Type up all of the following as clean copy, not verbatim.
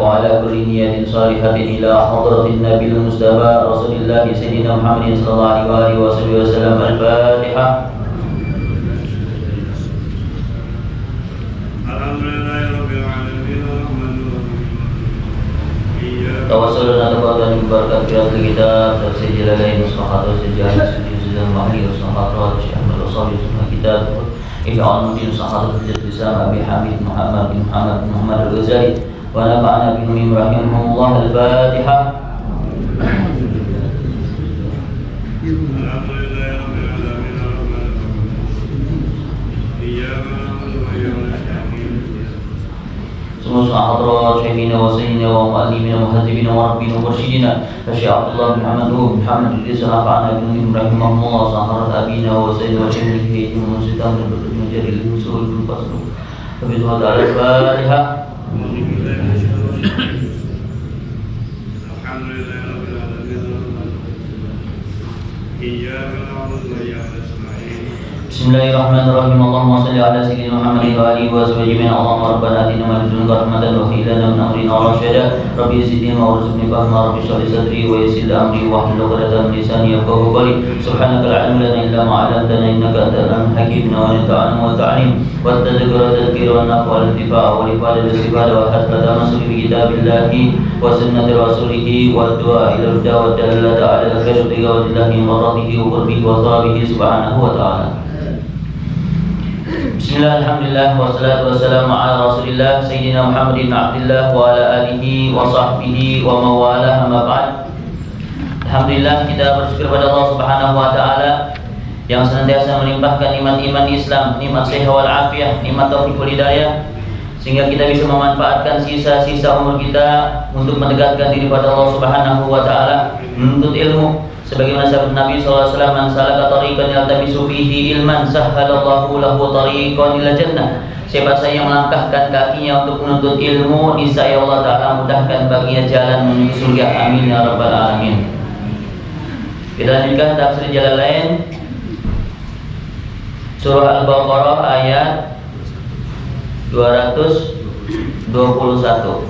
وعلى كل نية صالحة إلى حضرة النبي المصطفى رسول الله سيدنا محمد صلى الله عليه وآله وصحبه وسلم. الفاتحة. Tawassulna tabatan berkat qiraatul kitab tafsir jalalain musnahat wa sejarah sujud mahli musnahat wa syekh al-usul musnah kitab i'an bin sahadat al-jisam Abi Hamid Muhammad bin Muhammad al-Ghazali wa nafa'ana bi nuhum rahimahumullah. Al-Fatihah. Semua hadrat syekhina wa sayyidina wa mu'allimina wa muhadzibina wa rabbina wa mursyidina Syekh Abdullah bin Muhammad Idris nafa'ana bin rahimahullah saharat abina wa sayyidina wa syekhina wa musidam dan menjadi usul bil fasl. Wabillahi ta'ala. Al-Fatihah. Bismillahirrahmanirrahim. Allahumma salli ala sayyidina Muhammad wa alihi wa sahbihi. Allahumma rabbana atina min ladunka rahmatan wa hab lana min amrina rashada. Rabbi zidni wa warzuqni fahma. Rabbi shrah li sadri wa yassir li amri wahlul 'uqdatam min lisani yafqahu qawli. Subhanaka la ilma lana illa ma 'allamtana innaka antal alimul hakim. Wa anta ta'lamu wa ta'lim wa tadhkuru tadhkira wa naf'a wal intifa' wa ifada al-istifada wa hasbata masuk bi kitabillahi wa sunnati rasulih wa du'a ila al-huda wa dalala ala khairi billahi maradihi wa qurbihi wa thawabihi subhanahu wa ta'ala. Bismillah, alhamdulillah, wassalatu wassalamu ala rasulillah Sayyidina Muhammad bin Abdullah wa ala alihi wa sahbihi wa mawalah amma ba'd. Alhamdulillah, kita bersyukur pada Allah subhanahu wa ta'ala yang senantiasa melimpahkan nikmat iman Islam, nikmat sehat wal afiyah, nikmat taufik wal hidayah, sehingga kita bisa memanfaatkan sisa-sisa umur kita untuk mendekatkan diri pada Allah subhanahu wa ta'ala, menuntut ilmu. Sebagaimana sabda Nabi SAW, man salaka tariqan yaltamisu fihi ilman sahhalallahu lahu tariqan ila jannah. Siapa saja yang melangkahkan kakinya untuk menuntut ilmu, niscaya Allah Ta'ala mudahkan baginya jalan menuju surga. Amin ya rabbal alamin. Kita lanjutkan tafsir Jalalain surah Al-Baqarah ayat 221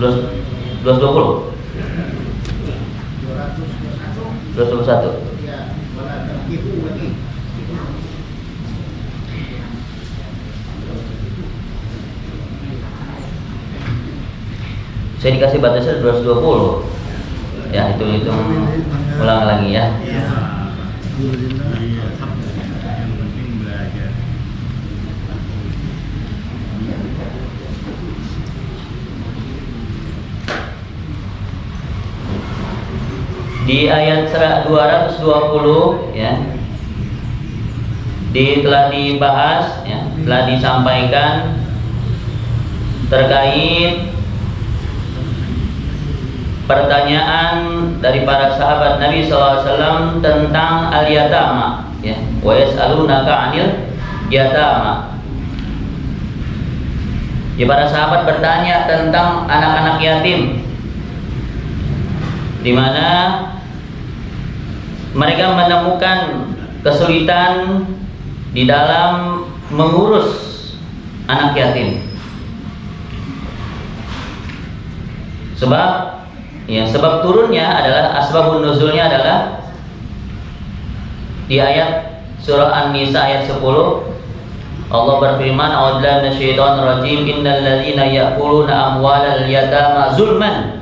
220 221. Saya dikasih batasnya 220. Ya, hitung ulang lagi ya. Di ayat 220 ya, telah dibahas ya, telah disampaikan terkait pertanyaan dari para sahabat Nabi SAW tentang al-yatama ya, wa yas'alunaka 'anil yatama. Ya, para sahabat bertanya tentang anak-anak yatim, di mana mereka menemukan kesulitan di dalam mengurus anak yatim. Sebab turunnya adalah asbabun nuzulnya adalah di ayat surah An-Nisa ayat 10. Allah berfirman, a'udzubillahi minasyaitonir rajim, innal ladzina ya'kuluna amwalal yatama zulman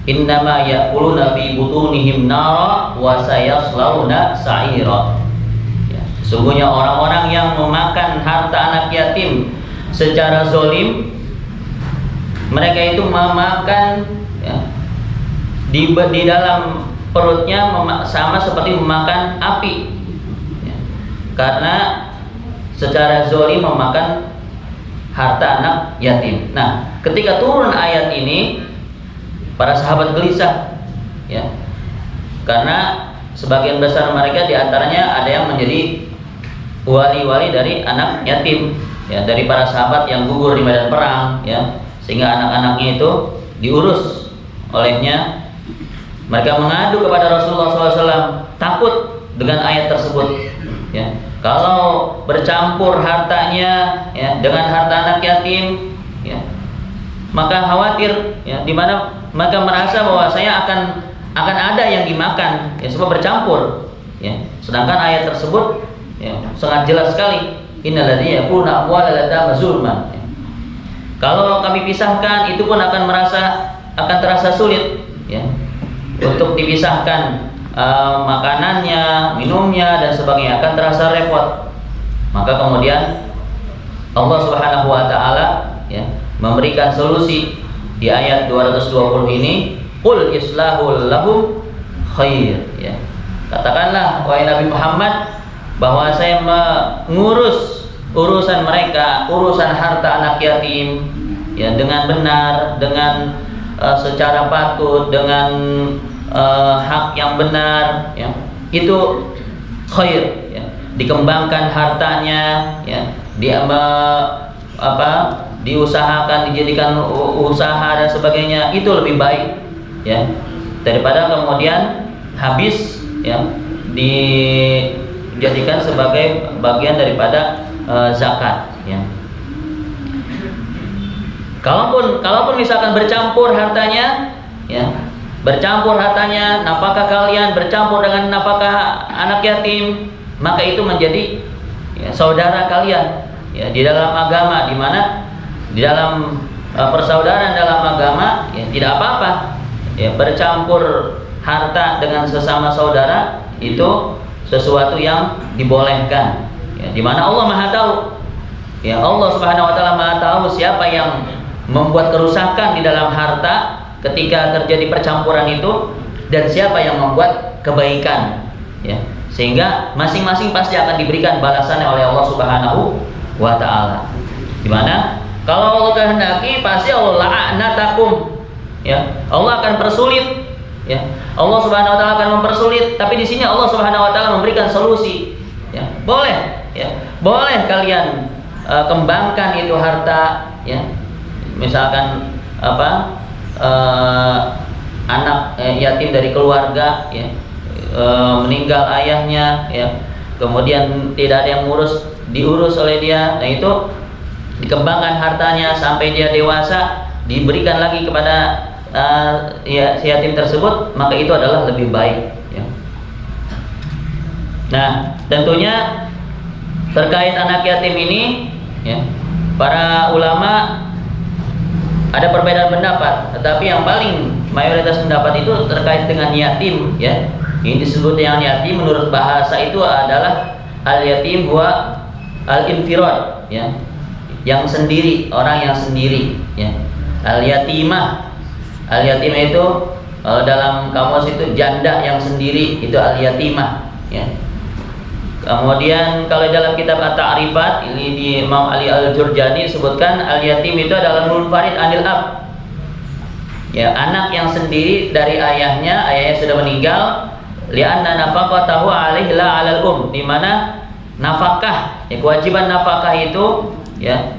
innama ya'kuluna fi butunihim nara wa sayaslawna sa'ira. Ya, sesungguhnya orang-orang yang memakan harta anak yatim secara zalim, mereka itu memakan ya, di dalam perutnya sama seperti memakan api ya, karena secara zalim memakan harta anak yatim. Nah, ketika turun ayat ini, para sahabat gelisah ya, karena sebagian besar mereka diantaranya ada yang menjadi wali-wali dari anak yatim ya, dari para sahabat yang gugur di medan perang ya, sehingga anak-anaknya itu diurus olehnya. Mereka mengadu kepada Rasulullah SAW, takut dengan ayat tersebut ya, kalau bercampur hartanya ya dengan harta anak yatim ya, maka khawatir, ya, di mana maka merasa bahwa saya akan ada yang dimakan, ya, sebab bercampur, ya. Sedangkan ayat tersebut, ya, sangat jelas sekali, innal ladzina yakuna amwalal yatama zulman. Kalau kami pisahkan, itu pun akan terasa sulit, ya, untuk dipisahkan makanannya, minumnya dan sebagainya, akan terasa repot. Maka kemudian Allah Subhanahu wa taala, ya, memberikan solusi di ayat 220 ini, qul islahul lahum khair, ya. Katakanlah wahai Nabi Muhammad bahwa saya mengurus urusan mereka, urusan harta anak yatim, ya, dengan benar, dengan secara patut, dengan hak yang benar, ya. Itu khair, ya. Dikembangkan hartanya, ya. Diusahakan, dijadikan usaha dan sebagainya, itu lebih baik, ya, daripada kemudian habis, ya, dijadikan sebagai bagian daripada zakat, ya. Kalaupun misalkan bercampur hartanya, ya, nafkah kalian bercampur dengan nafkah anak yatim, maka itu menjadi, ya, saudara kalian, ya, di dalam agama, di mana di dalam persaudaraan dalam agama, ya, tidak apa-apa, ya, bercampur harta dengan sesama saudara itu sesuatu yang dibolehkan, ya, di mana Allah Maha tahu, ya, Allah Subhanahu wa taala Maha tahu siapa yang membuat kerusakan di dalam harta ketika terjadi percampuran itu dan siapa yang membuat kebaikan, ya, sehingga masing-masing pasti akan diberikan balasannya oleh Allah Subhanahu wa taala. Di mana kalau Allah kehendaki pasti Allah la'anatakum, ya, Allah akan persulit, ya, Allah Subhanahu wa taala akan mempersulit, tapi di sini Allah Subhanahu wa taala memberikan solusi, ya. Boleh, ya, boleh kalian kembangkan itu harta, ya. Misalkan anak yatim dari keluarga, ya, meninggal ayahnya, ya, kemudian tidak ada yang diurus oleh dia, nah itu dikembangkan hartanya sampai dia dewasa, diberikan lagi kepada si yatim tersebut, maka itu adalah lebih baik, ya. Nah, tentunya terkait anak yatim ini, ya, para ulama ada perbedaan pendapat, tetapi yang paling mayoritas pendapat itu terkait dengan yatim, ya. Ini disebut yang yatim menurut bahasa itu adalah al-yatim huwa al-infirad, ya, yang sendiri, orang yang sendiri, ya. Al-yatimah itu dalam kamus itu janda yang sendiri, itu al-yatimah, ya. Kemudian kalau dalam kitab At-Ta'rifat ini di Imam Ali Al-Jurjani disebutkan al-yatim itu adalah munfarid anil ab, ya, anak yang sendiri dari ayahnya sudah meninggal, li'anna nafaqatahu alaihi la 'alal di mana nafkah, ya, kewajiban nafkah itu, ya,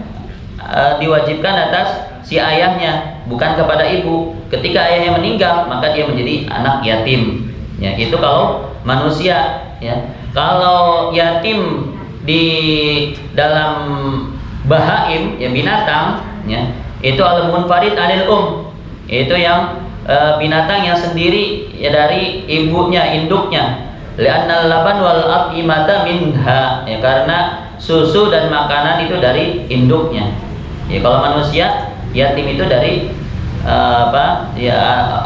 diwajibkan atas si ayahnya, bukan kepada ibu. Ketika ayahnya meninggal, maka dia menjadi anak yatim, ya. Itu kalau manusia, ya. Kalau yatim di dalam bahaim, ya, binatang, ya, itu al-munfarid anil itu yang binatang yang sendiri, ya, dari ibunya, induknya. Li'annal laban wal at'imata minha, ya, karena susu dan makanan itu dari induknya. Ya, kalau manusia yatim itu dari ya,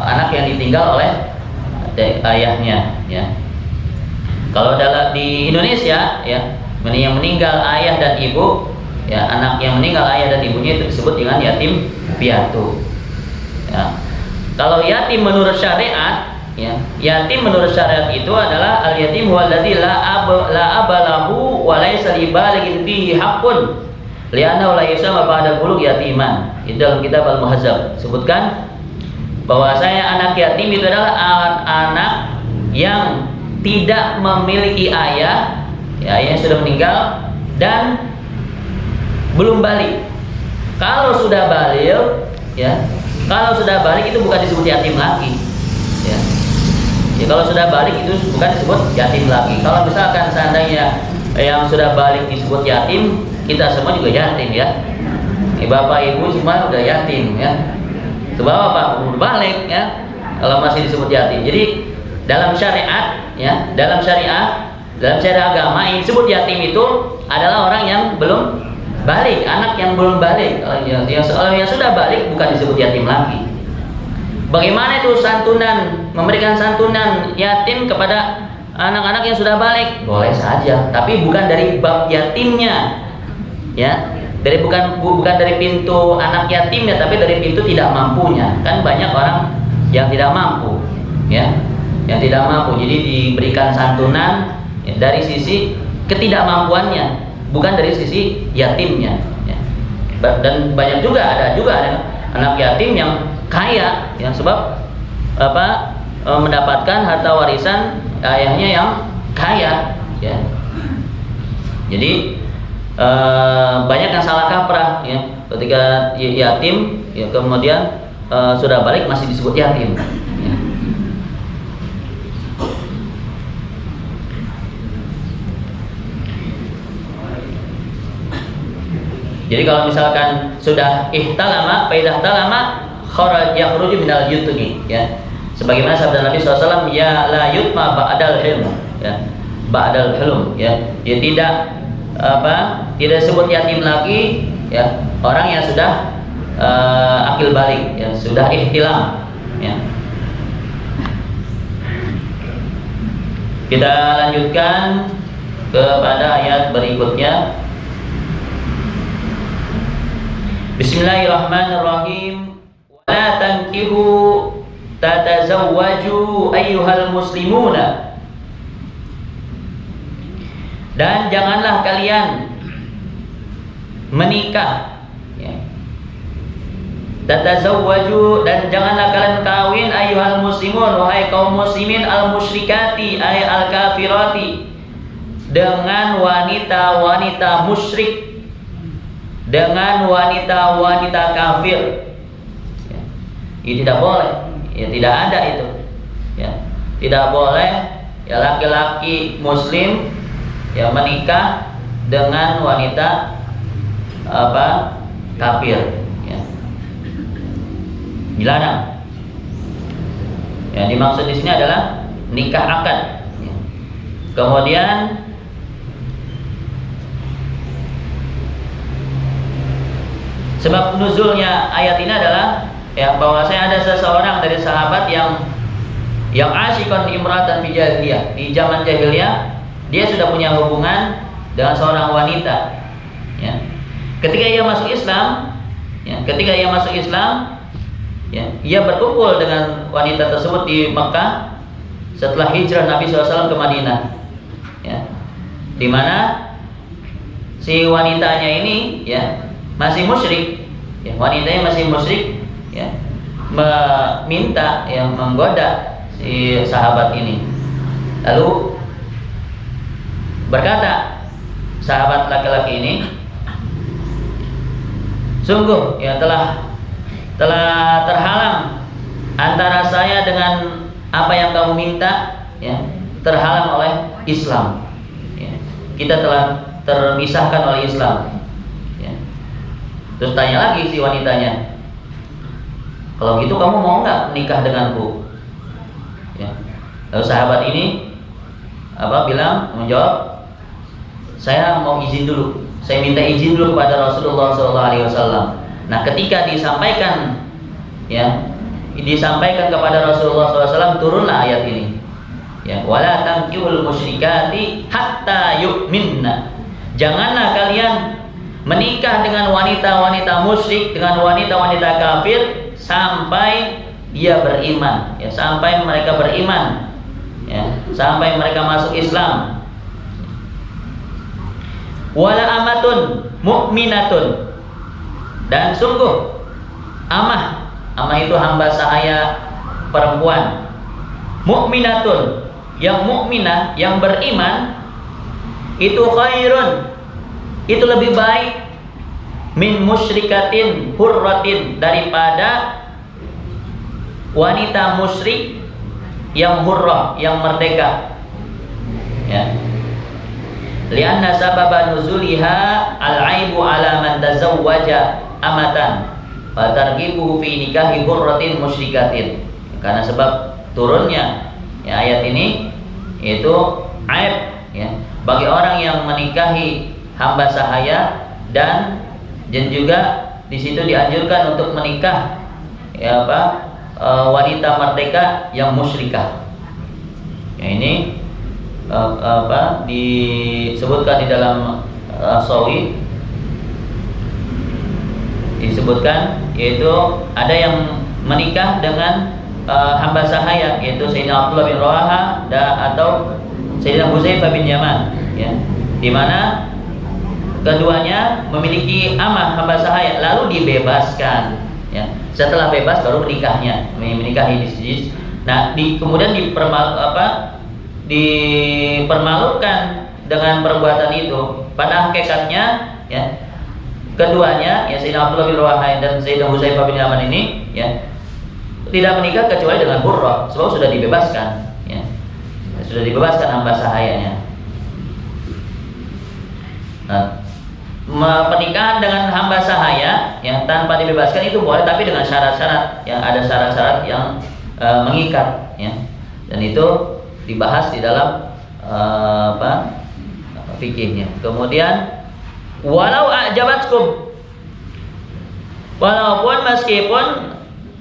anak yang ditinggal oleh ayahnya, ya. Kalau di Indonesia, ya, yang meninggal ayah dan ibu, ya, anak yang meninggal ayah dan ibunya itu disebut dengan yatim piatu, ya. Kalau yatim menurut syariat, ya, yatim menurut syariat itu adalah al-yatim huwa alladzi la abalahu wa laysa li balighin fihi haqqun li'annahu la yusama ba'da bulugh yatiman. Itu dalam kitab Al-Muhazzab sebutkan bahwa anak yatim itu adalah anak yang tidak memiliki ayah, ya, ayahnya sudah meninggal dan belum balik. Kalau sudah balik, ya, kalau sudah balik itu bukan disebut yatim lagi, ya. Ya, kalau sudah balik itu bukan disebut yatim lagi. Kalau misalkan seandainya yang sudah balik disebut yatim, kita semua juga yatim, ya. Bapak ibu semua udah yatim ya. Sebab apa? Udah balik ya. Kalau masih disebut yatim. Jadi dalam syariat ya, dalam syariat agama yang disebut yatim itu adalah orang yang belum balik, anak yang belum balik. Orang yang sudah balik bukan disebut yatim lagi. Bagaimana itu santunan, memberikan santunan yatim kepada anak-anak yang sudah balik? Boleh saja, tapi bukan dari bab yatimnya. Ya, bukan dari pintu anak yatimnya, tapi dari pintu tidak mampunya. Kan banyak orang yang tidak mampu, ya, yang tidak mampu. Jadi diberikan santunan ya, dari sisi ketidakmampuannya, bukan dari sisi yatimnya. Ya. Dan banyak juga ada anak yatim yang kaya, yang sebab mendapatkan harta warisan ayahnya yang kaya. Ya. Jadi banyak yang salah kaprah ya, ketika yatim ya, kemudian sudah balik masih disebut yatim ya. Jadi kalau misalkan sudah ihtalama, faidah talama kharaj yakhruju minal yutmi ya. Sebagaimana sabda Nabi SAW, ya la yutma ba'dal hilm ya. Ba'dal hilm ya. Ya tidak disebut yatim lagi ya, orang yang sudah akil balik ya, sudah ihtilam ya. Kita lanjutkan kepada ayat berikutnya. Bismillahirrahmanirrahim. Wala tankihu tatazawwaju ayyuhal muslimuna. Dan janganlah kalian menikah ya. Tatazawwaju, dan janganlah kalian kawin ayyuhal muslimun, wahai kaum muslimin, al musyrikati ay al kafirati, dengan wanita-wanita musyrik, dengan wanita-wanita kafir ya. Ini tidak boleh ya, tidak ada itu ya. Tidak boleh ya laki-laki muslim ya menikah dengan wanita kafir ya. Dilarang. Ya, dimaksud di sini adalah nikah akad ya. Kemudian sebab nuzulnya ayat ini adalah ya, bahwasanya ada seseorang dari sahabat yang asyikon imratan fi jahiliyah. Di zaman jahiliyah dia sudah punya hubungan dengan seorang wanita ya. Ketika ia masuk Islam ya, ia berkumpul dengan wanita tersebut di Mekah setelah hijrah Nabi SAW ke Madinah ya. Di mana si wanitanya ini ya masih musyrik ya, wanitanya masih musyrik ya, meminta yang menggoda si sahabat ini. Lalu berkata sahabat laki-laki ini, sungguh ya telah terhalang antara saya dengan apa yang kamu minta ya, terhalang oleh Islam ya. Kita telah terpisahkan oleh Islam ya. Terus tanya lagi si wanitanya, kalau gitu kamu mau nggak nikah denganku ya. Lalu sahabat ini menjawab, saya mau izin dulu, saya minta izin dulu kepada Rasulullah SAW. Nah, ketika disampaikan kepada Rasulullah SAW, turunlah ayat ini. Ya, wala tankihul musyrikati hatta yu'minna. Janganlah kalian menikah dengan wanita-wanita musyrik, dengan wanita-wanita kafir sampai dia beriman, ya, sampai mereka beriman, ya, sampai mereka masuk Islam. Wala amatun mu'minatun, dan sungguh amah itu hamba sahaya perempuan, mu'minatun, yang mukminah, yang beriman, itu khairun, itu lebih baik, min musyrikatin hurratin, daripada wanita musyrik yang hurrah, yang merdeka ya. Lianna sababa nuzuliha al-aibu ala man tazawwaja amatan wa targhibuhu fi nikahi hurratin musyrikatin. Karena sebab turunnya ya ayat ini itu aib ya bagi orang yang menikahi hamba sahaya dan juga di situ dianjurkan untuk menikah ya wanita merdeka yang musyrikah. Ya, ini disebutkan di dalam Sawi disebutkan yaitu ada yang menikah dengan hamba sahaya yaitu Sayyidina Abdullah bin Rawaha atau Sayyidina Hudzaifah bin Yaman ya, di mana keduanya memiliki amah hamba sahaya lalu dibebaskan ya. Setelah bebas baru menikahi di sini. Nah, kemudian dipermalukan dengan perbuatan itu. Pada hakikatnya ya keduanya ya Sayyidina Abdullah bin Rawaha dan Sayyidina Hudzaifah bin Yaman ini ya tidak menikah kecuali dengan hurrah sebab sudah dibebaskan ya. Sudah dibebaskan hamba sahayanya. Nah, pernikahan dengan hamba sahaya yang tanpa dibebaskan itu boleh tapi dengan syarat-syarat yang ada syarat-syarat yang mengikat ya. Dan itu dibahas di dalam fikihnya. Kemudian walau a'jabatkum, walaupun meskipun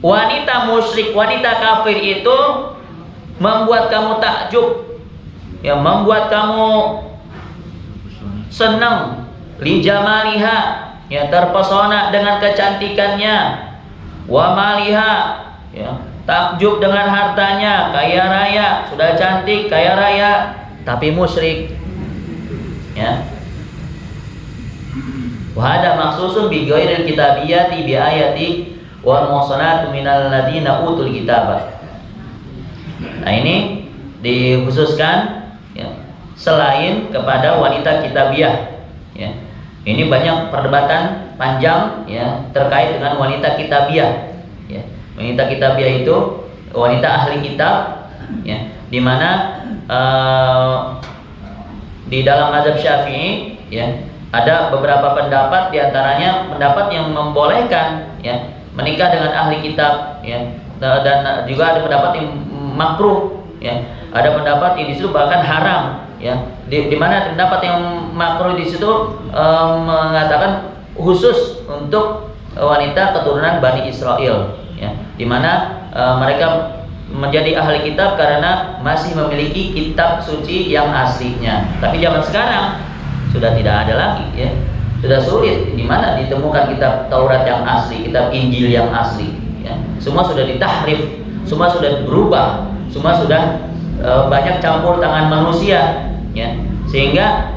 wanita musyrik, wanita kafir itu membuat kamu takjub ya, membuat kamu senang, li jamaliha ya, terpesona dengan kecantikannya, wa maliha ya, takjub dengan hartanya, kaya raya, sudah cantik, kaya raya tapi musyrik ya. Wa hada maksusun bi ghairil kitabiyati bi ayati wal muhsanatu minal ladina utul kitabah. Nah, ini dikhususkan ya, selain kepada wanita kitabiah ya. Ini banyak perdebatan panjang ya terkait dengan wanita kitabiah ya. Wanita kitabiah itu wanita ahli kitab ya, di mana di dalam mazhab Syafi'i ya ada beberapa pendapat, diantaranya pendapat yang membolehkan ya menikah dengan ahli kitab ya, dan juga ada pendapat yang makruh ya, ada pendapat yang disitu bahkan haram ya, di mana pendapat yang makruh di situ mengatakan khusus untuk wanita keturunan Bani Israel ya, di mana mereka menjadi ahli kitab karena masih memiliki kitab suci yang aslinya. Tapi zaman sekarang sudah tidak ada lagi ya, sudah sulit di mana ditemukan kitab Taurat yang asli, kitab Injil yang asli ya. Semua sudah ditahrif, semua sudah berubah, semua sudah banyak campur tangan manusia ya, sehingga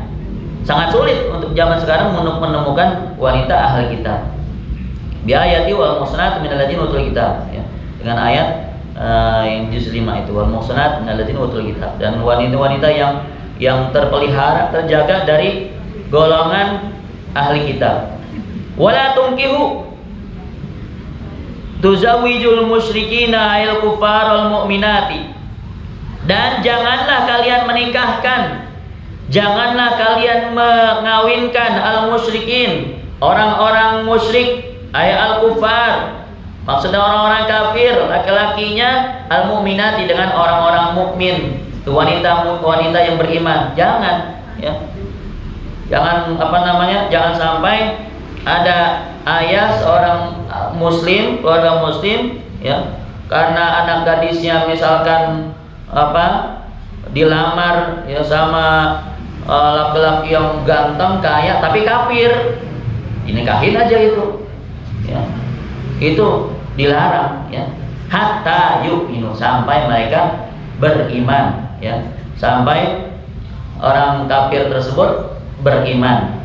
sangat sulit untuk zaman sekarang menemukan wanita ahli kitab. Bi ayati wal muhsanat minal ladzina utul kitab ya, dengan ayat yang juz 5 itu wal muhsanat minal ladzina utul kitab, dan wanita-wanita yang terpelihara, terjaga dari golongan ahli kitab. Wala tunkihu tuzawijul musyrikina ayil kufarul mu'minati, dan janganlah kalian menikahkan, janganlah kalian mengawinkan al musyrikin, orang-orang musyrik, ay al kufar, maksudnya orang-orang kafir, laki-lakinya, al mu'minati dengan orang-orang mukmin, wanita yang beriman. Jangan ya, jangan jangan sampai ada ayah seorang muslim, keluarga muslim ya, karena anak gadisnya misalkan dilamar ya sama laki-laki yang ganteng, kaya tapi kafir, dinikahin aja itu ya, itu dilarang ya, hatta yu'minu, sampai mereka beriman ya, sampai orang kafir tersebut beriman.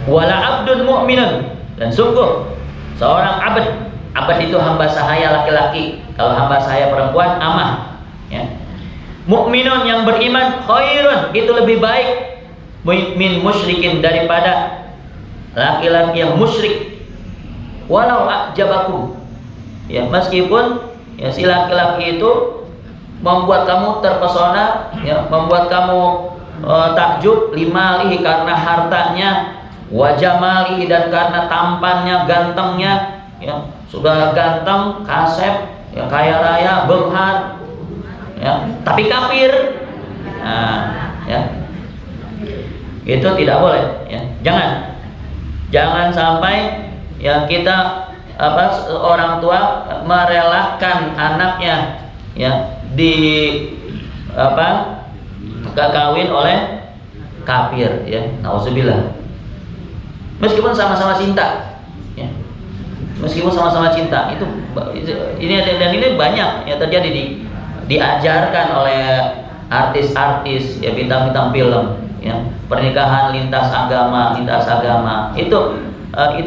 Wala abdun mu'minun, dan sungguh seorang abd itu hamba sahaya laki-laki, kalau hamba sahaya perempuan amah ya. Mukminun, yang beriman, khairun, itu lebih baik min musyrikin, daripada laki-laki yang musyrik. Walau a'jabakum ya, meskipun ya si laki-laki itu membuat kamu terpesona ya, membuat kamu takjub, limalihi, karena hartanya, wa jamali, dan karena tampannya, gantengnya, ya, sudah ganteng, kasep, ya, kaya raya, benghar, ya, tapi kafir. Nah, ya, itu tidak boleh, ya. Jangan sampai, ya, kita orang tua merelakan anaknya, ya, kawin oleh kafir, ya, nauzubillah. Meskipun sama-sama cinta, ya. Meskipun sama-sama cinta, ini banyak yang terjadi diajarkan oleh artis-artis, ya, bintang-bintang film, ya, pernikahan lintas agama, itu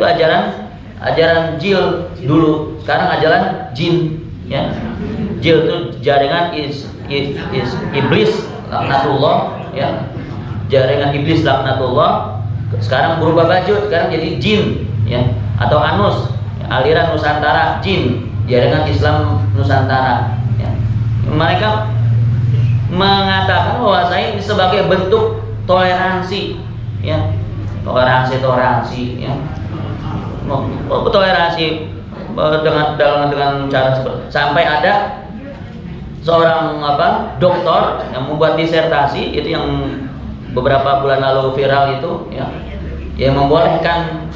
ajaran jil dulu, sekarang ajaran jin, ya. Jil itu jaringan iblis laknatullah, ya, jaringan iblis laknatullah. Sekarang berubah baju, sekarang jadi jin, ya, atau anus, ya, aliran Nusantara, jin, jaringan Islam Nusantara, ya. Mereka mengatakan bahwa saya ini sebagai bentuk toleransi, ya, toleransi, ya, toleransi dengan cara seperti, sampai ada seorang doktor yang membuat disertasi, itu yang beberapa bulan lalu viral itu, ya, yang membolehkan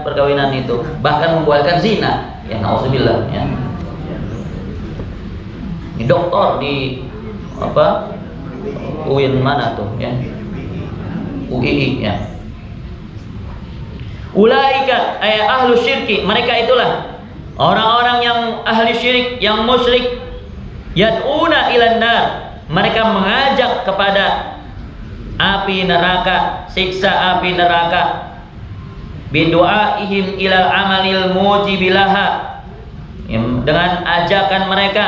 perkawinan itu, bahkan membolehkan zina, ya, nauzubillah, ya. Ini doktor di UIN mana tuh, ya, UII, ya. Ulaika ahlu syirki, mereka itulah orang-orang yang ahli syirik, yang musyrik. Yad'una ilan nar, mereka mengajak kepada api neraka, siksa api neraka. Bidu'aihim ilal amalil mujibilaha, dengan ajakan mereka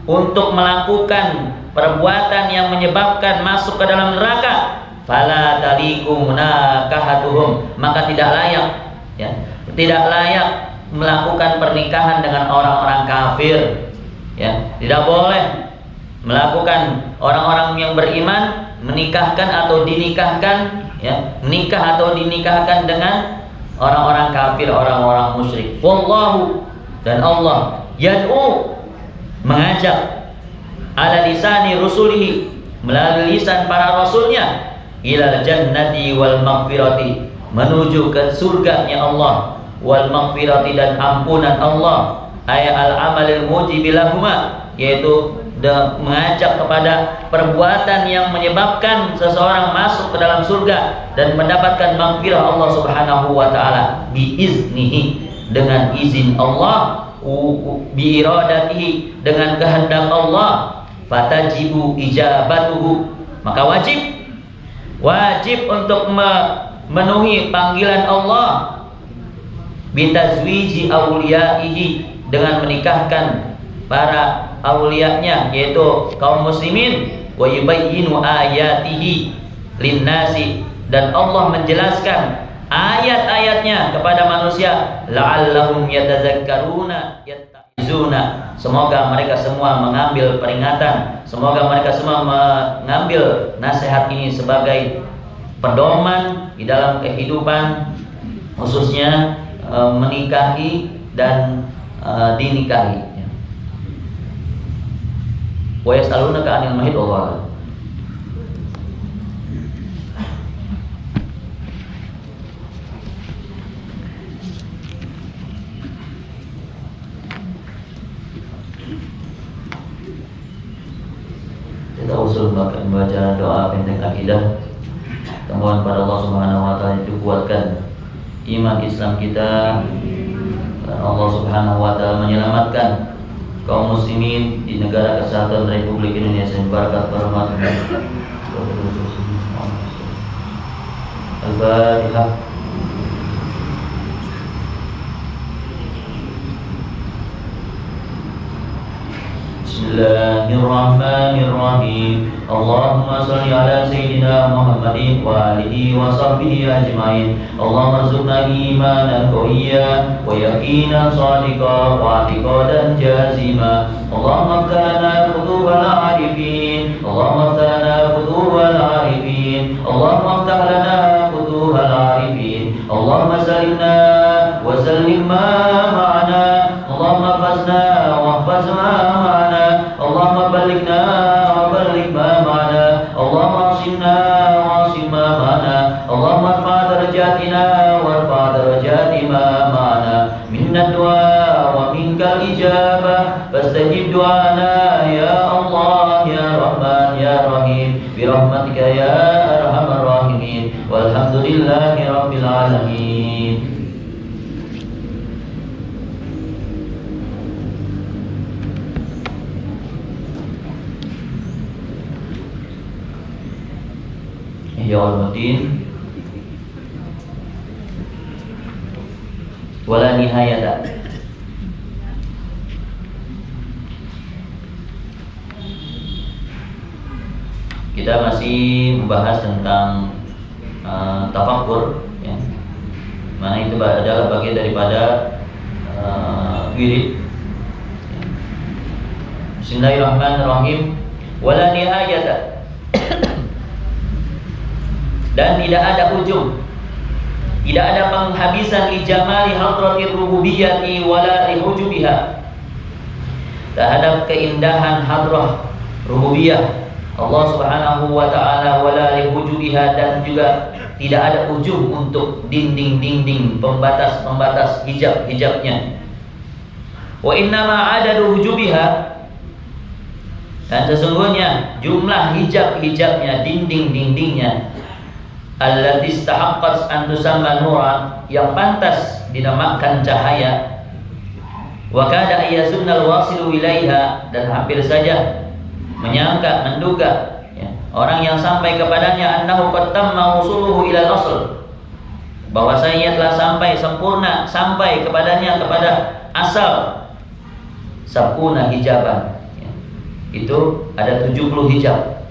untuk melakukan perbuatan yang menyebabkan masuk ke dalam neraka. Fala taliqu munakahatuhum, maka tidak layak, ya, tidak layak melakukan pernikahan dengan orang-orang kafir, ya. Tidak boleh melakukan orang-orang yang beriman menikahkan atau dinikahkan, ya, menikah atau dinikahkan dengan orang-orang kafir, orang-orang musyrik. Wallahu, dan Allah, yad'u, mengajak, ala lisani rusulihi, melalui lisan para rasulnya, ilal jannati wal maghfirati, menuju ke surganya Allah, wal maghfirati, dan ampunan Allah, al amalil mujibilahuma, yaitu mengajak kepada perbuatan yang menyebabkan seseorang masuk ke dalam surga dan mendapatkan maghfirah Allah Subhanahu wa taala, biiznihi, dengan izin Allah, bi iradatihi, dengan kehendak Allah, fatajibu ijabatuhu, maka wajib untuk memenuhi panggilan Allah, bitazwiji awliyaihi, dengan menikahkan para awliyanya, yaitu kaum muslimin, wa yubayyinu ayatihi linnasi, dan Allah menjelaskan ayat-ayatnya kepada manusia, la'allahum yatadzakkaruna yatta'izuna, semoga mereka semua mengambil peringatan, semoga mereka semua mengambil nasihat ini sebagai pedoman di dalam kehidupan, khususnya menikahi dan dinikahi. Wa yas'alunaka 'anil mahid wallahu. Kita usul membaca doa benteng akidah, mohon pada Allah Subhanahu wa taala itu kuatkan iman Islam kita, dan Allah Subhanahu wa taala menyelamatkan kaum muslimin di negara kesatuan Republik Indonesia. Barakat warahmatullahi wabarakatuh. Al-Fatihah. Bismillahirrahmanirrahim. Allahumma shalli ala sayyidina Muhammadin wa alihi wa sahbihi ajmain. Allahumma rzuqna imanan qawiyyan wa yaqinan shadiqan wa i'tiqadan jazima. Allahumma iftah lana futuhal arifin. Allahumma iftah lana futuhal arifin. Allahumma iftah lana futuhal birahmatika ya arhamar rahimin walhamdulillahi rabbil alamin. Ihya ulumuddin wala nihayata. Kita masih membahas tentang tafakkur, ya. Mana itu adalah bagian daripada wirid. Bismillahirrahmanirrahim. Wala nihayata. Dan tidak ada ujung, tidak ada penghabisan li jamali hadratir rububiyyati wala li hujubiha, terhadap keindahan hadrah rububiyah Allah Subhanahu wa taala wala li hujubiha, dan juga tidak ada ujung untuk dinding-dinding pembatas-pembatas hijab-hijabnya. Wa innama adadu hujubiha, dan sesungguhnya jumlah hijab-hijabnya, dinding-dindingnya, allati istahaqqat an tusamma nuran, yang pantas dinamakan cahaya, wa kada ayazunnal wasilu ilaiha, dan hampir saja menyangka, menduga, ya, orang yang sampai kepadanya annahu qad tamma wusuluhu ilal asl, bahwasanya telah sampai sempurna, sampai kepadanya, kepada asal, sabuna hijaban, ya. Itu ada 70 hijab,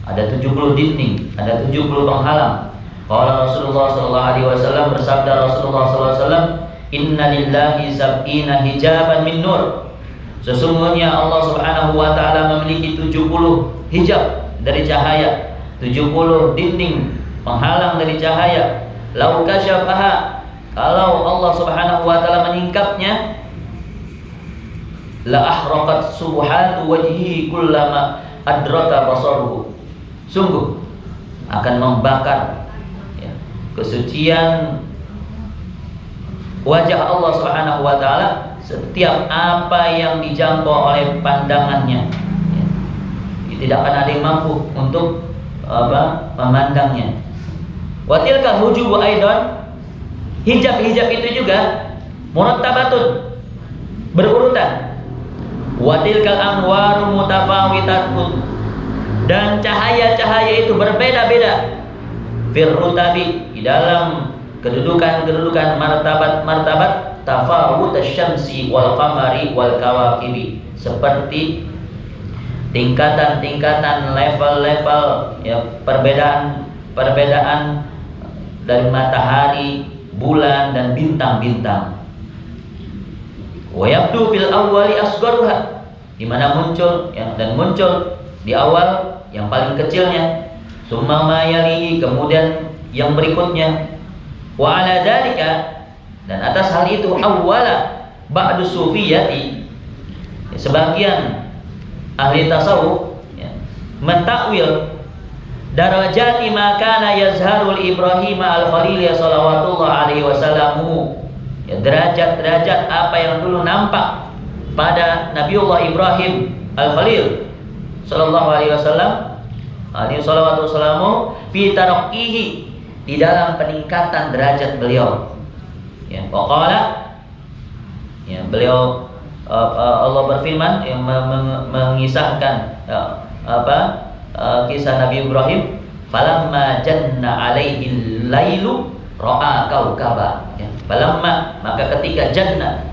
ada 70 dinding, ada 70 penghalang. Qala Rasulullah sallallahu alaihi wasallam, bersabda Rasulullah sallallahu alaihi wasallam, inna lillahi sab'ina hijaban min nur, sesungguhnya Allah Subhanahu wa taala memiliki 70 hijab dari cahaya, 70 dinding penghalang dari cahaya. Lau kasyafaha, kalau Allah Subhanahu wa taala menyingkapnya, la ahraqat subhatu wajhi kullama adraka basaruhu, sungguh akan membakar, ya, kesucian wajah Allah Subhanahu wa taala setiap apa yang dijangkau oleh pandangannya, ya. Tidak akan ada yang mampu untuk memandangnya. Wa tilka hujubu aidan, hijab-hijab itu juga murattabatun, berurutan. Wa tilkal anwaru mutafawitatun, dan cahaya-cahaya itu berbeda-beda. Firrutabi, di dalam kedudukan-kedudukan, martabat-martabat, tafawut asy-syamsi wal qamari wal kawakibi, seperti tingkatan-tingkatan, level-level, ya, perbedaan dari matahari, bulan, dan bintang-bintang. Wa yabdu fil awwali asgharuha, di mana muncul, ya, dan muncul di awal yang paling kecilnya, summa ma yalihi, kemudian yang berikutnya. Wa ala dzalika, dan atas hal itu, awwala ba'du sufiyati, sebagian ahli tasawuf, ya, mentakwil darajati ma kana yazharul Ibrahim al-Khalil salawatullah alaihi wasallam, ya, derajat-derajat apa yang dulu nampak pada Nabiullah Ibrahim al-Khalil sallallahu alaihi wasallam, alaihi salawatu wassalamu, fi tarqihi, di dalam peningkatan derajat beliau. Ya, waqala, ya, beliau Allah berfirman yang mengisahkan kisah Nabi Ibrahim, falamma janna alaihi lailu ra'a kaukaba, ya, falamma, maka ketika janna,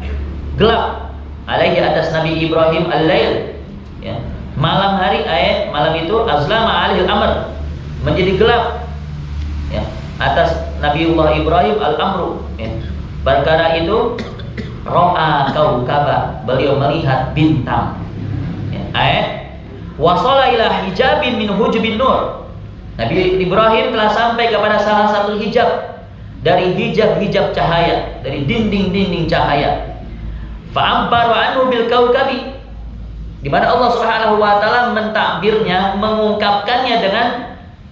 gelap, alaihi, atas Nabi Ibrahim, al-lail, ya, malam hari, malam itu, azlama alaihi al-amr, menjadi gelap, ya, atas Nabiullah Ibrahim al-amru, ya, perkara itu, ro'a kaukaba, beliau melihat bintang, ya, wasala ila hijabin min hujubin nur, Nabi Ibrahim telah sampai kepada salah satu hijab dari hijab-hijab cahaya, dari dinding-dinding cahaya. Fa'abbaru anhu bil kaukabi, di mana Allah Subhanahu wa taala mentakbirnya, mengungkapkannya dengan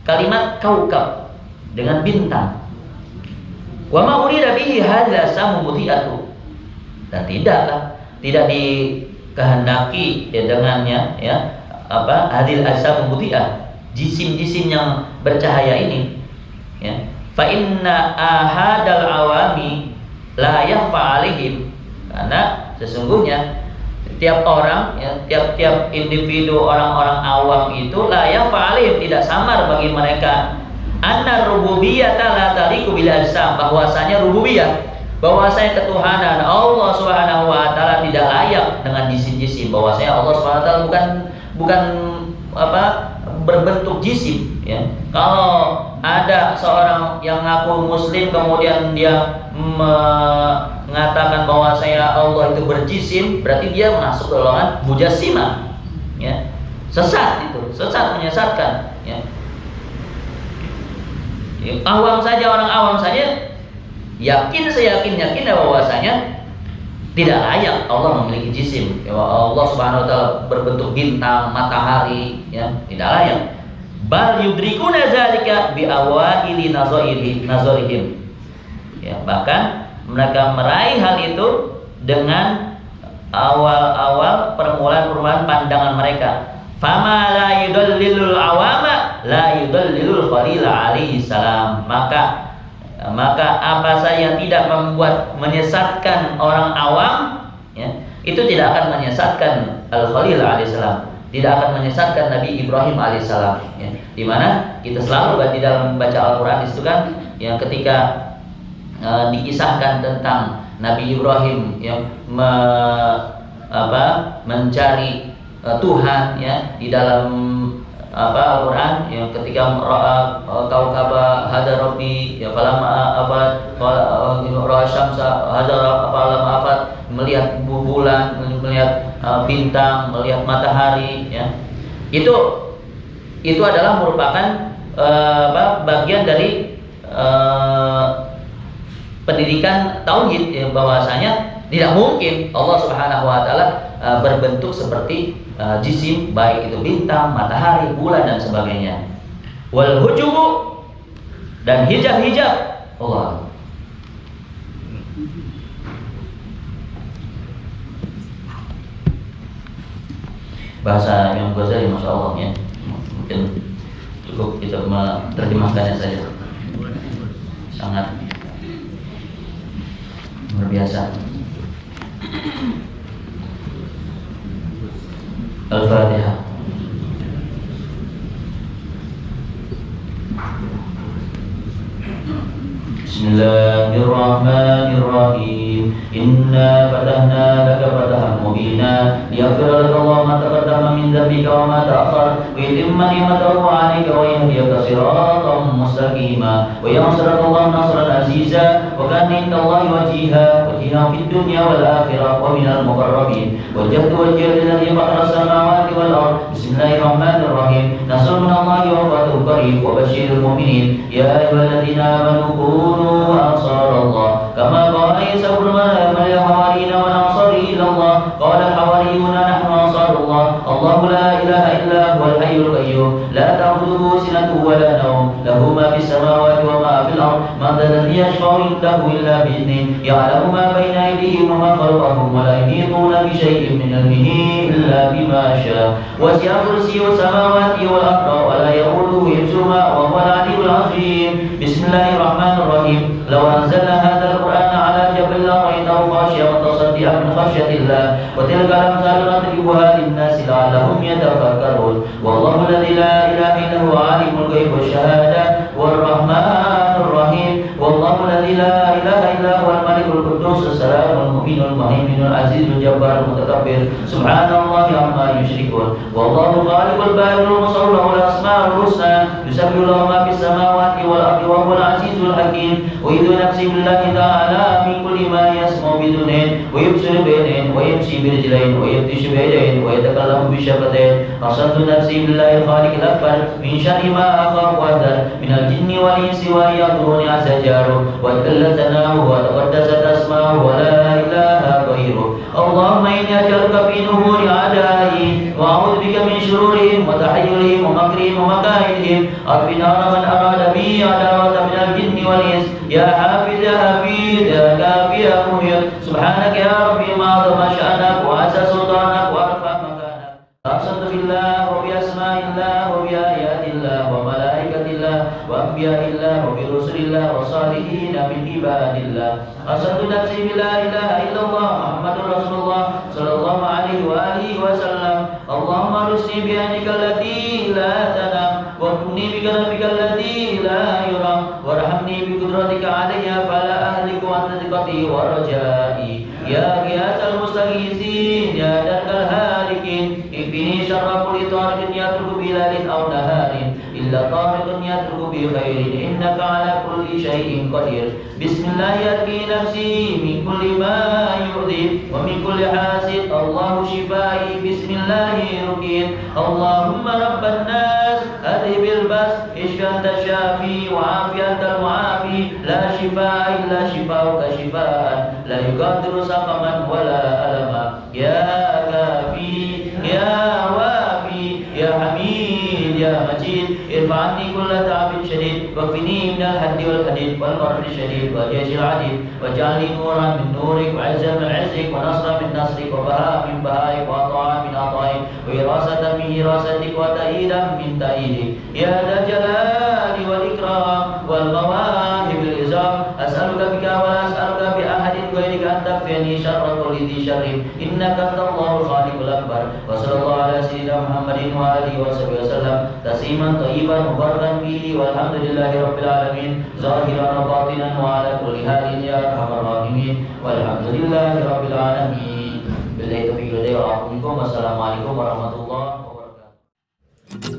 kalimat kaukab, dengan bintang. Wa ma urida bihi hadza samu mutiatu, dan tidak dikehendaki, ya, dengannya, ya, hadil asam mutiah, jisim-jisim yang bercahaya ini, ya, fa inna ahadal awami la yakhfa alaihim, karena sesungguhnya tiap orang, ya, tiap individu orang-orang awam itu la yakhfa alaihim, tidak samar bagi mereka, anna rububiyyata la taliqu bil ajsam, bahwasanya rububiyah, bahwasanya ketuhanan Allah Subhanahu wa taala tidak layak dengan jisim-jisim, bahwasanya Allah Subhanahu wa taala bukan berbentuk jisim, ya. Kalau ada seorang yang ngaku muslim kemudian dia mengatakan bahwa Allah itu berjisim, berarti dia masuk ke golongan mujassimah, ya. Sesat, itu sesat, menyesatkan, ya. Awam saja, orang awam saja seyakin bahwasanya tidak layak Allah memiliki jisim, ya, Allah Subhanahu wa taala berbentuk bintang, matahari, ya, tidak layak. Bal yudrikuna zalika bi awaili nazarihim, ya, bahkan mereka meraih hal itu dengan awal-awal permulaan pandangan mereka. Fama la yudallilul awama la yudallilul khalil alaihi salam, maka apa saja yang tidak menyesatkan orang awam, ya, itu tidak akan menyesatkan Al-Khalil alaihissalam, tidak akan menyesatkan Nabi Ibrahim alaihissalam, ya. Dimana kita selalu di dalam membaca Al-Quran itu kan, yang ketika dikisahkan tentang Nabi Ibrahim yang mencari Tuhan, ya, di dalam Al-Quran, yang ketika kaukaba hada rabbi, ya, syamsa hada melihat bulan, melihat bintang, melihat matahari, ya, itu adalah merupakan bagian dari pendidikan tauhid, ya, bahwasanya tidak mungkin Allah Subhanahu wa taala berbentuk seperti jisim, baik itu bintang, matahari, bulan dan sebagainya. Wal hujubu, dan hijab Allah. Bahasa Imam Ghazali, masya Allah, ya. Mungkin cukup kita menerjemahkannya saja. Sangat luar biasa. Al-Fatihah. Bismillahirrahmanirrahim. Inna fatahna laka fatahan mubina liyaghfira laka Allahu ma taqaddama min dhanbika wa ma ta'akhkhar wa yutimma ni'matahu 'alaika wa yahdiyaka siratan mustaqima wa yansuraka Allahu nasran aziza wa kana indallahi wajihan fid dunya wal akhirah wa minal muqarrabin wajjahtu wajhiya lilladzi fatara as-samawati wal ardh. Bismillahirrahmanirrahim. Nasrun minallahi wa fathun qarib wa basyiril mu'minin ya ayyuhalladzina amanu kunu أنصار الله كما قال عيسى ابن مريم للحواريين والأنصار إلى الله قال الحواريون نحن أنصار الله الله لا إله إلا هو الحي القيوم لا تأخذه سنة ولا نوم له ما في السماوات وما في الأرض من ذا الذي يشفع عنده إلا بإذنه يعلم ما بين أيديهم وما خلفهم ولا يحيطون بشيء من علمه إلا بما شاء وسع كرسيه السماوات والأرض ولا يؤوده حفظهما وهو العلي العظيم. بسم الله الرحمن الرحيم. لو أنزلنا هذا القرآن على جبل لرأيته خاشعا متصدعا من خشية الله وتلك الأمثال نضربها للناس لعلهم يتفكرون والله الذي لا إله إلا هو عالم الغيب والشهادة والرحمن الرحيم والله الذي لا إله إلا هو الملك القدوس السلام المؤمن المهيمن العزيز الجبار المتكبر سبحان الله عما يشركون والله خالق البارئ المصور له الأسماء الحسنى يسبح له ما في السماوات والأرض وهو العزيز الحكيم وإذ نفسي بالله تعالى من كل ما يسمع بدونين ويبصر بعينين ويمشي برجلين ويبطش بيدين ويتكلم بشفتين أصدت نفسي بالله الخالق الأكبر من شر ما أخاف وأحذر من الجن والإنس وأن يحضرون عز جاره وجل ثناؤه وتقدست أسماؤه ولا إله غيره. اللهم إني أجعلك في نهور أعدائي وأعوذ بك من شرورهم وتحيلهم ومكرهم ومكائدهم. أطفئ نار من أراد بي عداوة من الجن والإنس يا حافظ يا حفيظ يا كافي يا مهيب. سبحانك يا ربي ما عظم شأنك وعسى سلطانك وأرفع مكانك. أقسمت بالله وبأسمائك بأسماء الله وبآيات الله وملائكة الله وأنبياء الله وبرسل الله وصالحين من عباد الله. أشهد نفسي بلا إله إلا الله محمد رسول الله صلى الله عليه وآله وسلم. اللهم ارزقني بعينك التي لا تنام وارزقني بكرمك الذي لا يرام وارحمني بقدرتك علي فلا أهلك وأنت ثقتي ورجائي يا غياث المستغيثين يا درك الهالكين اكفني شر كل طارق يترك بليل أو نهار إلا طارق يترك بخير إنك على كل شيء قدير. بسم الله أرقي نفسي من كل ما يؤذي ومن كل حاسد الله شفائي بسم الله رقيق. اللهم رب الناس أذهب البأس اشف أنت الشافي وعافي أنت المعافي لا شفاء إلا شفاؤك شفاء لا يغادر سقما ولا ألما يا كافي يا وافي يا حميد يا مجيد. ارفع عني كل تعب شديد واكفني من الحد والحديد والبرد الشديد والجيش العديد واجعلني نورا من نورك وعزا من عزك ونصرا من نصرك وبهاء من بهائك وعطاء من عطائك وإراسة من إراستك وتأييدا من تأييدك يا ذا الجلال والإكرام والمواهب العظام. أسألك بك ولا أسألك بأحد غيرك أن تكفيني شر كل ذي شر إنك أنت الله الخالق الأكبر. وصلى الله على سيدنا محمد وآله وصحبه وسلم تسليما طيبا مباركا فيه والحمد لله رب العالمين ظاهرا وباطنا وعلى كل حال يا أرحم الراحمين والحمد لله رب العالمين. Billahi taufiq wal hidayah. Wassalamualaikum warahmatullahi wabarakatuh.